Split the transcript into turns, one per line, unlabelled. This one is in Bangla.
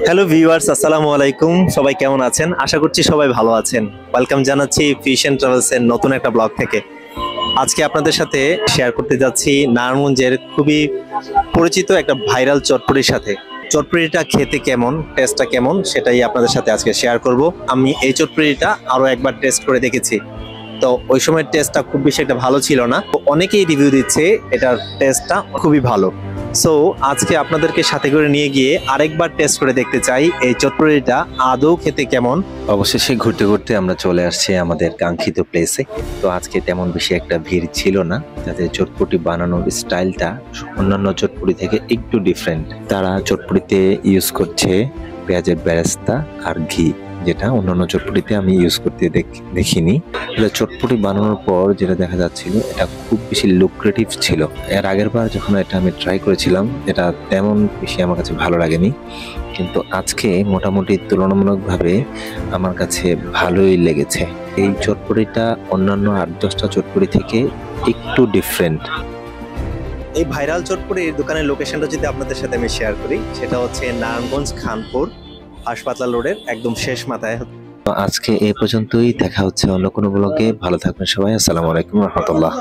হ্যালো ভিউয়ার্স, আসসালামু আলাইকুম। সবাই কেমন আছেন? আশা করছি সবাই ভালো আছেন। ওয়েলকাম জানাচ্ছি ফিশ এন্ড ট্রাভেলস এর নতুন একটা ব্লগ থেকে। আজকে আপনাদের সাথে শেয়ার করতে যাচ্ছি নারায়ণগঞ্জের খুবই পরিচিত একটা ভাইরাল চটপটির সাথে। চটপটিটা খেতে কেমন, টেস্টটা কেমন সেটাই আপনাদের সাথে আজকে শেয়ার করব। আমি এই চটপটিটা আরো একবার টেস্ট করে দেখেছি। তো ওই সময়ের টেস্টটা খুব বেশি একটা ভালো ছিল না, তো অনেকেই রিভিউ দিচ্ছে এটার টেস্টটা খুবই ভালো। সো আজকে আপনাদেরকে সাথে করে নিয়ে গিয়ে আরেকবার টেস্ট করে দেখতে চাই এই চটপটিটা আদৌ খেতে কেমন। অবশেষে ঘুরতে ঘুরতে আমরা চলে আসছি আমাদের কাঙ্ক্ষিত প্লেসে। তো আজকে তেমন বেশি একটা ভিড় ছিল না, যাতে চটপটি বানানোর স্টাইলটা অন্যান্য চটপটি থেকে একটু ডিফারেন্ট। তারা চটপটিতে ইউজ করছে পেঁয়াজের বেরেস্তা আর ঘি, যেটা অন্যান্য চটপটিতে আমি ইউজ করতে দেখিনি। এটা চটপটি বানানোর পর যেটা দেখা যাচ্ছিল, এটা খুব বেশি লুক্রেটিভ ছিল। এর আগের বার যখন এটা আমি ট্রাই করেছিলাম, এটা তেমন বেশি আমার কাছে ভালো লাগেনি, কিন্তু আজকে মোটামুটি তুলনামূলকভাবে আমার কাছে ভালোই লেগেছে। এই চটপটিটা অন্যান্য 8-10টা চটপটি থেকে একটু ডিফারেন্ট। এই ভাইরাল চটপটির দোকানের লোকেশনটা যদি আপনাদের সাথে আমি শেয়ার করি, সেটা হচ্ছে নারায়ণগঞ্জ খানপুর হাসপাতাল রোডের একদম শেষ মাথায়। তো আজকে এ পর্যন্তই, দেখা হচ্ছে অন্য কোনো ব্লগে। ভালো থাকবেন সবাই। আসসালামু আলাইকুম রহমতুল্লাহ।